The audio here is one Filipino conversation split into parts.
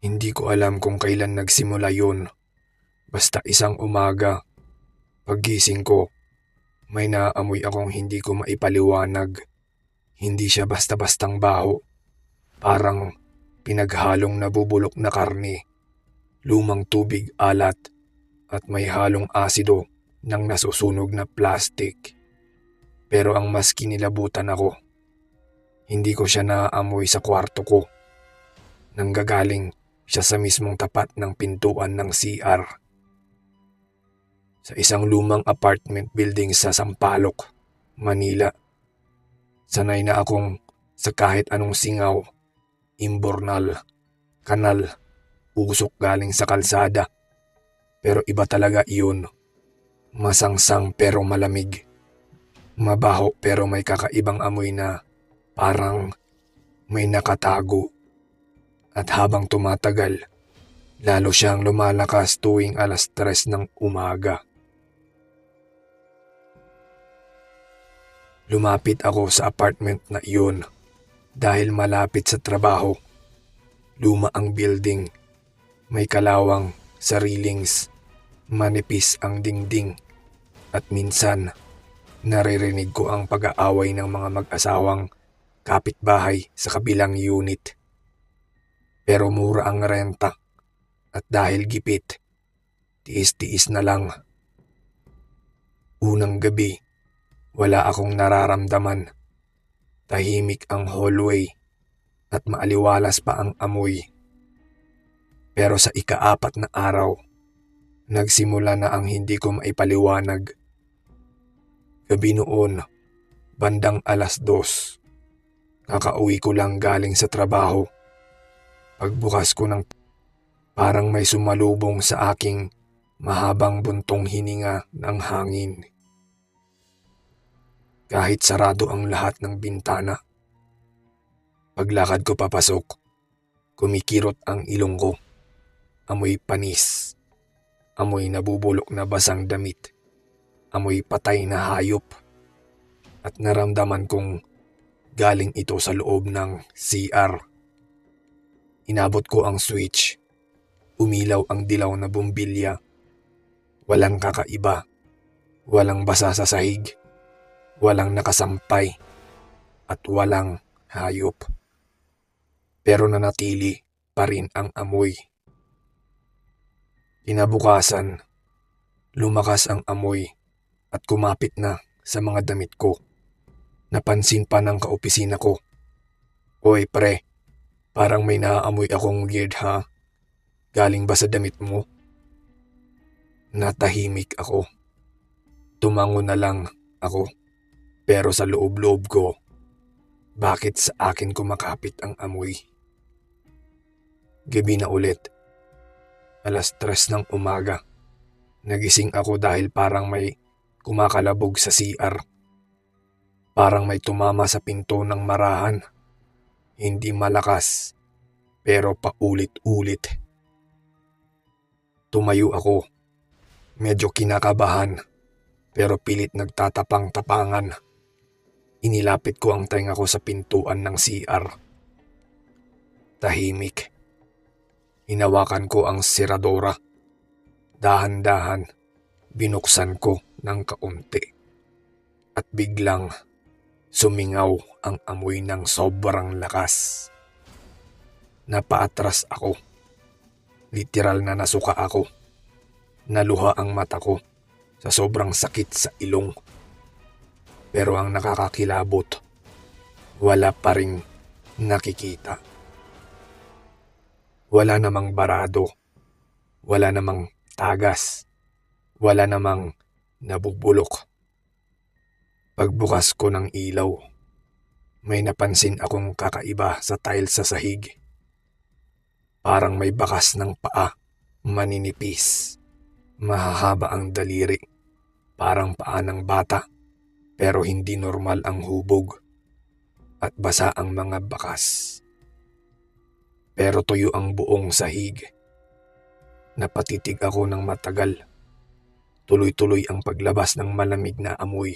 Hindi ko alam kung kailan nagsimula yun. Basta isang umaga, paggising ko, may naamoy akong hindi ko maipaliwanag. Hindi siya basta-bastang baho. Parang pinaghalong nabubulok na karne, lumang tubig alat, at may halong asido ng nasusunog na plastic. Pero ang mas kinilabutan ako, hindi ko siya naaamoy sa kwarto ko. Nanggagaling siya sa mismong tapat ng pintuan ng CR. Sa isang lumang apartment building sa Sampaloc, Manila. Sanay na akong sa kahit anong singaw, imbornal, kanal, usok galing sa kalsada. Pero iba talaga iyon. Masangsang pero malamig. Mabaho pero may kakaibang amoy na parang may nakatago. At habang tumatagal, lalo siyang lumalakas tuwing 3:00 ng umaga. Lumapit ako sa apartment na iyon dahil malapit sa trabaho. Luma ang building, may kalawang sa railings, manipis ang dingding, at minsan naririnig ko ang pag-aaway ng mga mag-asawang kapitbahay sa kabilang unit. Pero mura ang renta at dahil gipit, tiis-tiis na lang. Unang gabi, wala akong nararamdaman. Tahimik ang hallway at maaliwalas pa ang amoy. Pero sa ika-4 na araw, nagsimula na ang hindi ko maipaliwanag. Gabi noon, bandang 2:00. Kakauwi ko lang galing sa trabaho. Pagbukas ko ng parang may sumalubong sa aking mahabang buntong hininga ng hangin. Kahit sarado ang lahat ng bintana. Paglakad ko papasok, kumikirot ang ilong ko. Amoy panis. Amoy nabubulok na basang damit. Amoy patay na hayop. At naramdaman kong galing ito sa loob ng CR. Inabot ko ang switch. Umilaw ang dilaw na bumbilya. Walang kakaiba. Walang basa sa sahig. Walang nakasampay. At walang hayop. Pero nanatili pa rin ang amoy. Kinabukasan, lumakas ang amoy at kumapit na sa mga damit ko. Napansin pa ng kaopisina ko. "Oy pre, parang may naaamoy akong weird ha? Galing ba sa damit mo?" Natahimik ako. Tumango na lang ako. Pero sa loob-loob ko, bakit sa akin kumakapit ang amoy? Gabi na ulit. 3:00 ng umaga. Nagising ako dahil parang may kumakalabog sa CR. Parang may tumama sa pinto ng marahan. Hindi malakas, pero paulit-ulit. Tumayo ako. Medyo kinakabahan, pero pilit nagtatapang-tapangan. Inilapit ko ang tenga ko sa pintuan ng CR. Tahimik. Hinawakan ko ang seradora. Dahan-dahan, binuksan ko ng kaunti. At biglang sumingaw ang amoy ng sobrang lakas. Napaatras ako. Literal na nasuka ako. Naluha ang mata ko sa sobrang sakit sa ilong. Pero ang nakakakilabot, wala pa ring nakikita. Wala namang barado. Wala namang tagas. Wala namang nabubulok. Pagbukas ko ng ilaw, may napansin akong kakaiba sa tile sa sahig. Parang may bakas ng paa, maninipis. Mahahaba ang daliri, parang paa ng bata, pero hindi normal ang hubog. At basa ang mga bakas. Pero tuyo ang buong sahig. Napatitig ako ng matagal. Tuloy-tuloy ang paglabas ng malamig na amoy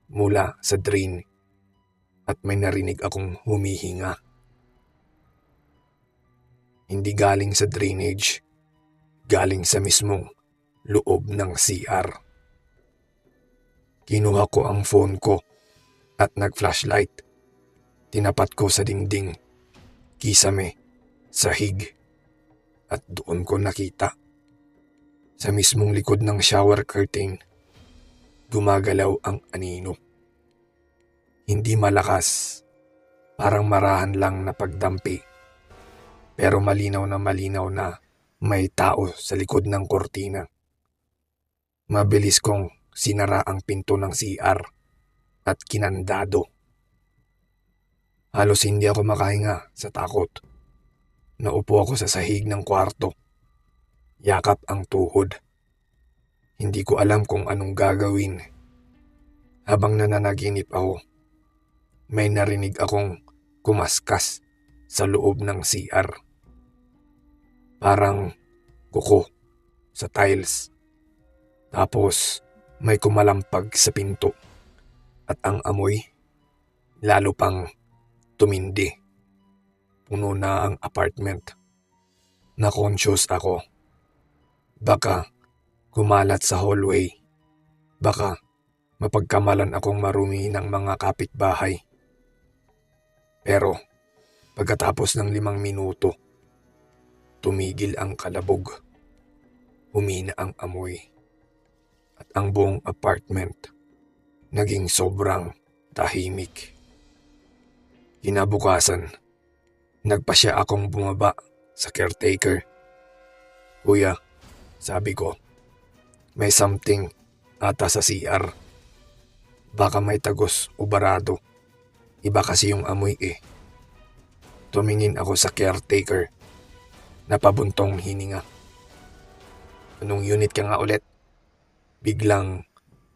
mula sa drain at may narinig akong humihinga. Hindi galing sa drainage, galing sa mismong loob ng CR. Kinuha ko ang phone ko at nag-flashlight. Tinapat ko sa dingding, kisame, sahig, at doon ko nakita. Sa mismong likod ng shower curtain, gumagalaw ang anino. Hindi malakas, parang marahan lang na pagdampi. Pero malinaw na may tao sa likod ng kortina. Mabilis kong sinara ang pinto ng CR at kinandado. Halos hindi ako makahinga sa takot. Naupo ako sa sahig ng kwarto. Yakap ang tuhod. Hindi ko alam kung anong gagawin. Habang nananaginip ako, may narinig akong kumaskas sa loob ng CR. Parang kuko sa tiles. Tapos may kumalampag sa pinto. At ang amoy, lalo pang tumindi. Puno na ang apartment. Na-conscious ako. Baka kumalat sa hallway. Baka mapagkamalan akong marumi ng mga kapitbahay. Pero pagkatapos ng 5 minuto, tumigil ang kalabog. Humina ang amoy. At ang buong apartment naging sobrang tahimik. Kinabukasan, nagpasya akong bumaba sa caretaker. Kuya, sabi ko, may something ata sa CR. Baka may tagos o barado. Iba kasi yung amoy eh. Tumingin ako sa caretaker. Napabuntong hininga. Anong unit ka nga ulit? Biglang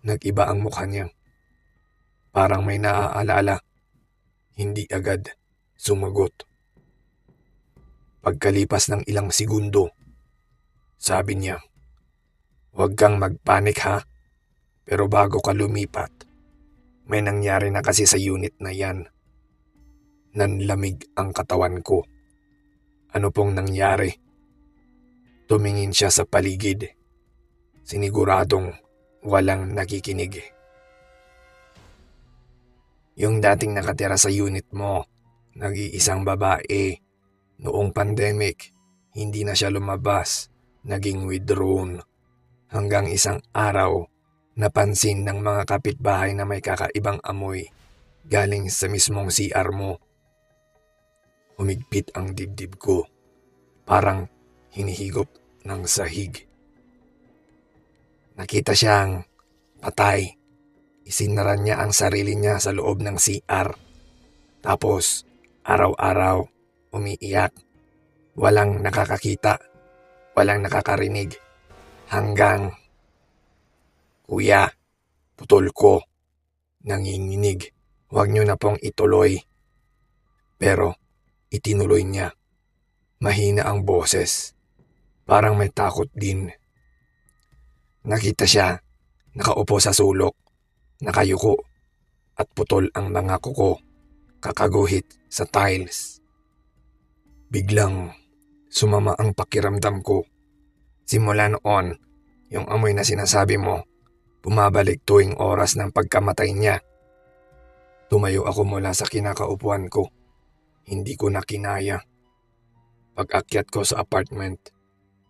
nag-iba ang mukha niya. Parang may naaalala. Hindi agad sumagot. Pagkalipas ng ilang segundo, sabi niya, "Huwag kang magpanik ha, pero bago ka lumipat, may nangyari na kasi sa unit na yan." Nanlamig ang katawan ko. Ano pong nangyari? Tumingin siya sa paligid. Siniguradong walang nakikinig. Yung dating nakatira sa unit mo, nag-iisang babae. Noong pandemic, hindi na siya lumabas. Naging withdrawn. Hanggang isang araw, napansin ng mga kapitbahay na may kakaibang amoy galing sa mismong CR mo. Humigpit ang dibdib ko. Parang hinihigop ng sahig. Nakita siyang patay. Isinaran niya ang sarili niya sa loob ng CR. Tapos, araw-araw, umiiyak. Walang nakakakita. Walang nakakarinig. Hanggang, "Kuya, putol ko." Nanginginig. "Huwag niyo na pong ituloy." Pero, itinuloy niya. Mahina ang boses. Parang may takot din. Nakita siya, nakaupo sa sulok. Nakayuko at putol ang mga kuko, kakaguhit sa tiles. Biglang sumama ang pakiramdam ko. Simula noon, yung amoy na sinasabi mo, bumabalik tuwing oras ng pagkamatay niya. Tumayo ako mula sa kinakaupuan ko. Hindi ko na kinaya. Pag-akyat ko sa apartment,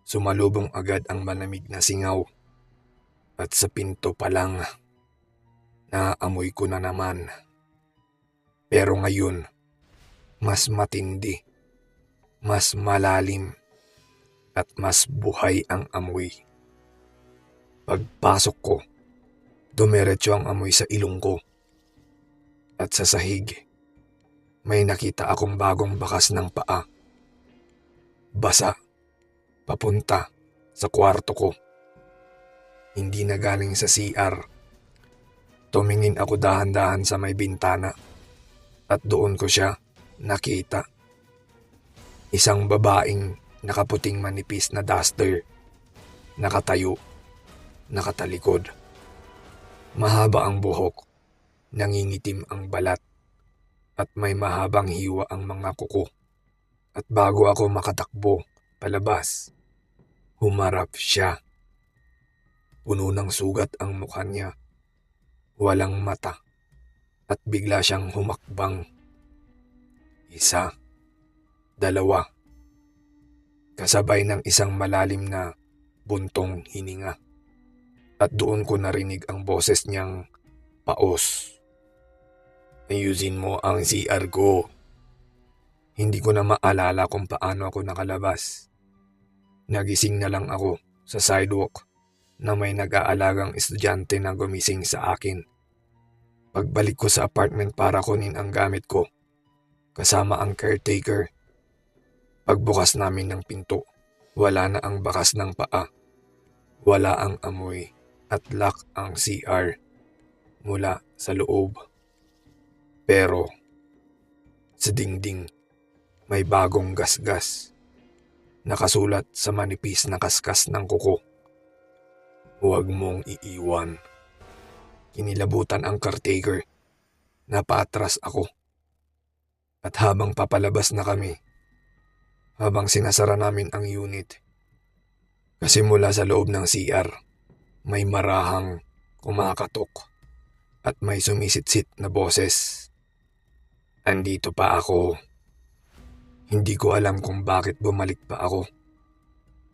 sumalubong agad ang malamig na singaw. At sa pinto pa lang, naamoy ko na naman. Pero ngayon, mas matindi, mas malalim, at mas buhay ang amoy. Pagpasok ko, dumiretso ang amoy sa ilong ko. At sa sahig, may nakita akong bagong bakas ng paa. Basa, papunta sa kwarto ko. Hindi na galing sa CR. Tumingin ako dahan-dahan sa may bintana at doon ko siya nakita. Isang babaeng nakaputing manipis na duster. Nakatayo, nakatalikod. Mahaba ang buhok, nangingitim ang balat, at may mahabang hiwa ang mga kuko At bago ako makatakbo palabas, humarap siya. Puno ng sugat ang mukha niya, walang mata, at bigla siyang humakbang. Isa, dalawa, kasabay ng isang malalim na buntong hininga. At doon ko narinig ang boses niyang paos. Ayusin mo ang CR ko. Hindi ko na maalala kung paano ako nakalabas. Nagising na lang ako sa sidewalk na may nag-aalagang estudyante na gumising sa akin. Pagbalik ko sa apartment para kunin ang gamit ko, kasama ang caretaker. Pagbukas namin ng pinto, wala na ang bakas ng paa, wala ang amoy, at lock ang CR mula sa loob. Pero sa dingding may bagong gasgas. Nakasulat sa manipis na kaskas ng kuko. Huwag mong iiwan. Kinilabutan ang caretaker. Napaatras ako. At habang papalabas na kami, habang sinasara namin ang unit, kasi mula sa loob ng CR, may marahang kumakatok at may sumisitsit na boses. Andito pa ako. Hindi ko alam kung bakit bumalik pa ako.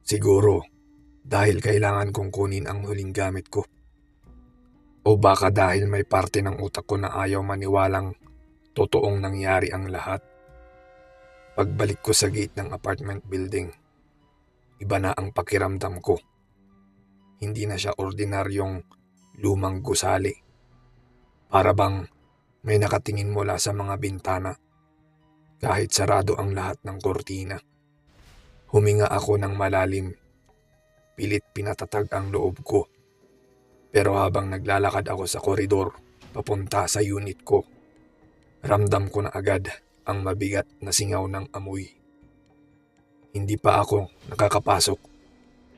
Siguro dahil kailangan kong kunin ang huling gamit ko. O baka dahil may parte ng utak ko na ayaw maniwalang totoong nangyari ang lahat. Pagbalik ko sa gate ng apartment building, iba na ang pakiramdam ko. Hindi na siya ordinaryong lumang gusali. Para bang may nakatingin mula sa mga bintana. Kahit sarado ang lahat ng kortina. Huminga ako ng malalim. Pilit pinatatag ang loob ko. Pero habang naglalakad ako sa koridor papunta sa unit ko, ramdam ko na agad ang mabigat na singaw ng amoy. Hindi pa ako nakakapasok,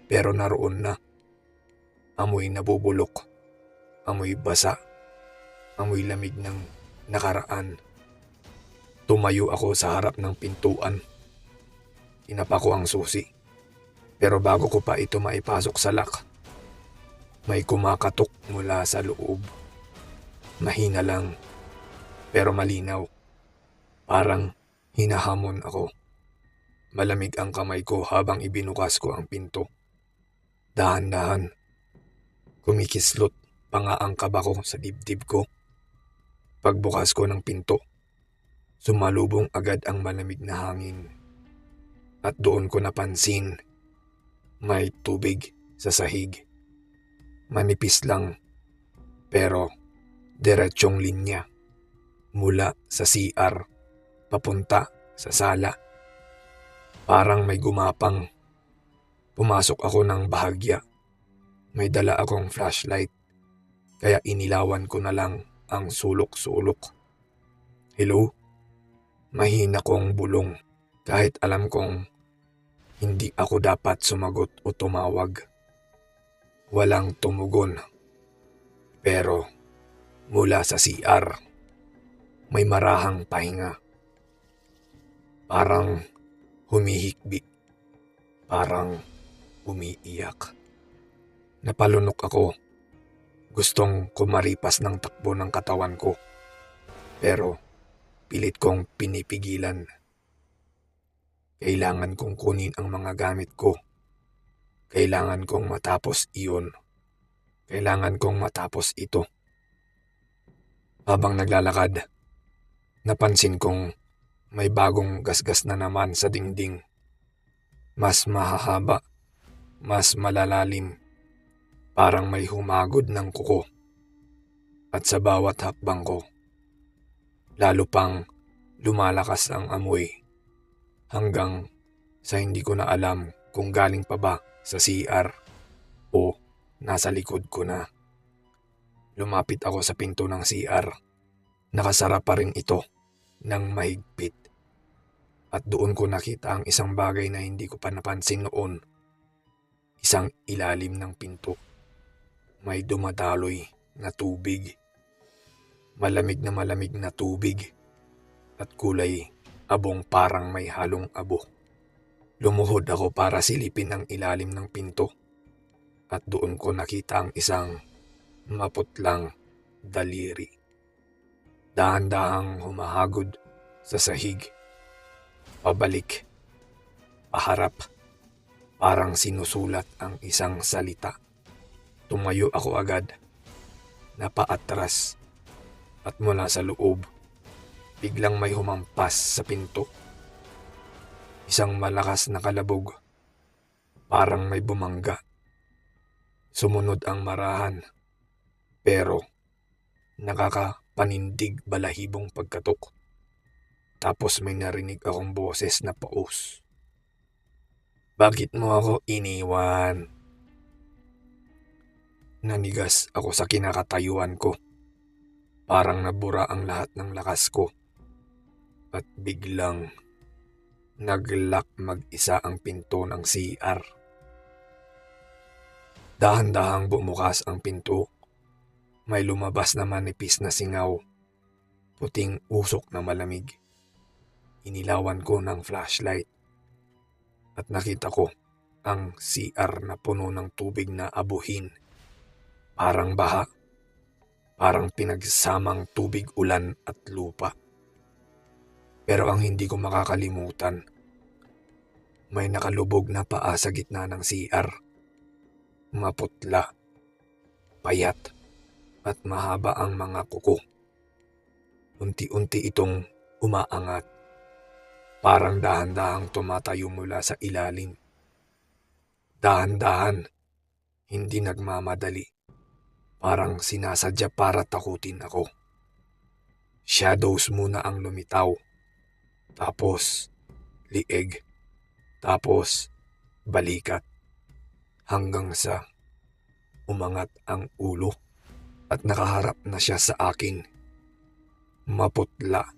pero naroon na. Amoy nabubulok, amoy basa, amoy lamig ng nakaraan. Tumayo ako sa harap ng pintuan. Tinapa ko ang susi. Pero bago ko pa ito maipasok sa lock, may kumakatok mula sa loob. Mahina lang, pero malinaw. Parang hinahamon ako. Malamig ang kamay ko habang ibinukas ko ang pinto. Dahan-dahan. Kumikislot pa nga ang kaba ko sa dibdib ko. Pagbukas ko ng pinto, sumalubong agad ang malamig na hangin. At doon ko napansin, may tubig sa sahig. Manipis lang, pero diretsyong linya. Mula sa CR, papunta sa sala. Parang may gumapang. Pumasok ako ng bahagya. May dala akong flashlight, kaya inilawan ko na lang ang sulok-sulok. Hello? Mahina kong bulong kahit alam kong hindi ako dapat sumagot o tumawag. Walang tumugon. Pero mula sa CR, may marahang pahinga. Parang humihikbi. Parang umiiyak. Napalunok ako. Gustong kumaripas ng takbo ng katawan ko. Pero pilit kong pinipigilan. Kailangan kong kunin ang mga gamit ko. Kailangan kong matapos iyon. Kailangan kong matapos ito. Habang naglalakad, napansin kong may bagong gasgas na naman sa dingding. Mas mahahaba, mas malalalim. Parang may humagod ng kuko. At sa bawat hakbang ko, lalo pang lumalakas ang amoy. Hanggang sa hindi ko na alam kung galing pa ba sa CR o nasa likod ko na. Lumapit ako sa pinto ng CR. Nakasara pa rin ito ng mahigpit. At doon ko nakita ang isang bagay na hindi ko pa napansin noon. Isang ilalim ng pinto. May dumadaloy na tubig. Malamig na tubig. At kulay Abong parang may halong abo. Lumuhod ako para silipin ang ilalim ng pinto at doon ko nakita ang isang maputlang daliri. Dahan-dahang humahagod sa sahig, pabalik, paharap, parang sinusulat ang isang salita. Tumayo ako agad, napaatras, at mula sa loob, biglang may humampas sa pinto. Isang malakas na kalabog, parang may bumangga. Sumunod ang marahan, pero nakakapanindig balahibong pagkatok. Tapos may narinig akong boses na paus. "Bakit mo ako iniwan?" Nanigas ako sa kinakatayuan ko. Parang nabura ang lahat ng lakas ko. At biglang nag-lock mag-isa ang pinto ng CR. Dahan-dahang bumukas ang pinto. May lumabas na manipis na singaw. Puting usok na malamig. Inilawan ko ng flashlight. At nakita ko ang CR na puno ng tubig na abuhin. Parang baha. Parang pinagsamang tubig, ulan at lupa. Pero ang hindi ko makakalimutan, may nakalubog na paa sa gitna ng CR. Maputla, payat, at mahaba ang mga kuko. Unti-unti itong umaangat. Parang dahan-dahang tumatayo mula sa ilalim. Dahan-dahan, hindi nagmamadali. Parang sinasadya para takutin ako. Shadows muna ang lumitaw. Tapos lieg. Tapos balikat. Hanggang sa umangat ang ulo at nakaharap na siya sa akin. Maputla.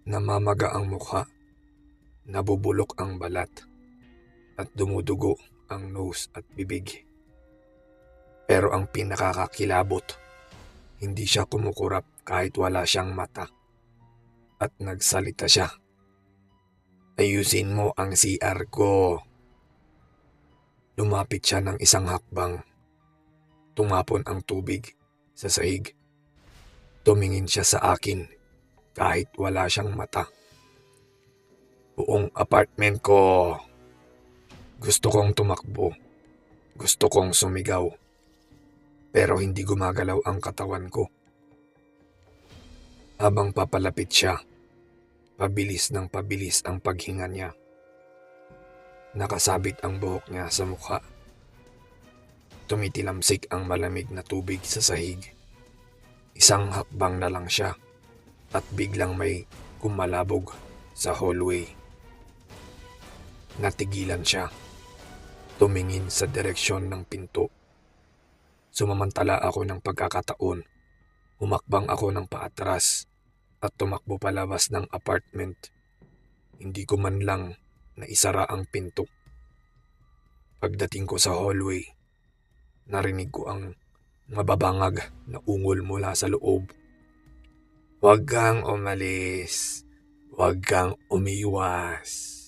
Namamaga ang mukha. Nabubulok ang balat. At dumudugo ang nose at bibig. Pero ang pinakakakilabot, hindi siya kumukurap kahit wala siyang mata. At nagsalita siya. "Ayusin mo ang CR ko." Lumapit siya ng isang hakbang. Tumapon ang tubig sa sahig. Tumingin siya sa akin kahit wala siyang mata. "Buong apartment ko." Gusto kong tumakbo. Gusto kong sumigaw. Pero hindi gumagalaw ang katawan ko. Habang papalapit siya, pabilis ng pabilis ang paghinga niya. Nakasabit ang buhok niya sa mukha. Tumitilamsik ang malamig na tubig sa sahig. Isang hakbang na lang siya at biglang may kumalabog sa hallway. Natigilan siya. Tumingin sa direksyon ng pinto. Sumamantala ako ng pagkakataon. Humakbang ako ng paatras at tumakbo palabas ng apartment. Hindi ko man lang naisara ang pinto. Pagdating ko sa hallway, narinig ko ang mababangag na ungol mula sa loob. "Huwag kang umalis. Huwag kang umiwas."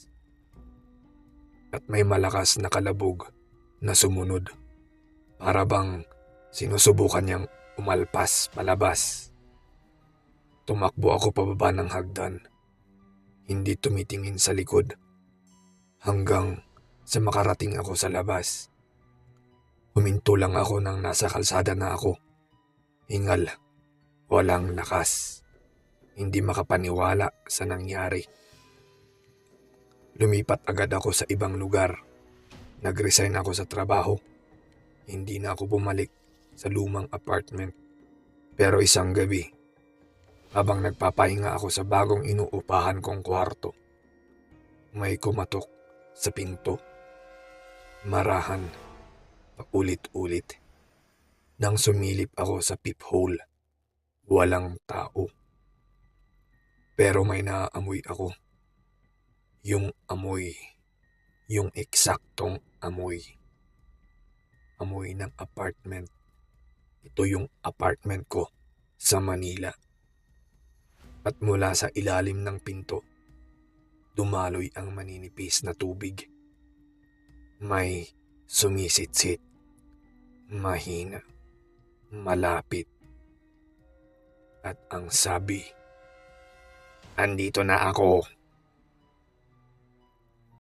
At may malakas na kalabog na sumunod. Para bang sinusubukan niyang umalpas palabas. Tumakbo ako pababa ng hagdan. Hindi tumitingin sa likod. Hanggang sa makarating ako sa labas. Huminto lang ako nang nasa kalsada na ako. Hingal. Walang lakas. Hindi makapaniwala sa nangyari. Lumipat agad ako sa ibang lugar. Nag-resign ako sa trabaho. Hindi na ako bumalik sa lumang apartment. Pero isang gabi, habang nagpapahinga ako sa bagong inuupahan kong kwarto, may kumatok sa pinto. Marahan, paulit-ulit. Nang sumilip ako sa peephole, walang tao. Pero may naaamoy ako. Yung amoy, yung eksaktong amoy. Amoy ng apartment. Ito yung apartment ko sa Manila. At mula sa ilalim ng pinto, dumaloy ang maninipis na tubig. May sumisitsit, mahina, malapit, at ang sabi, "Andito na ako."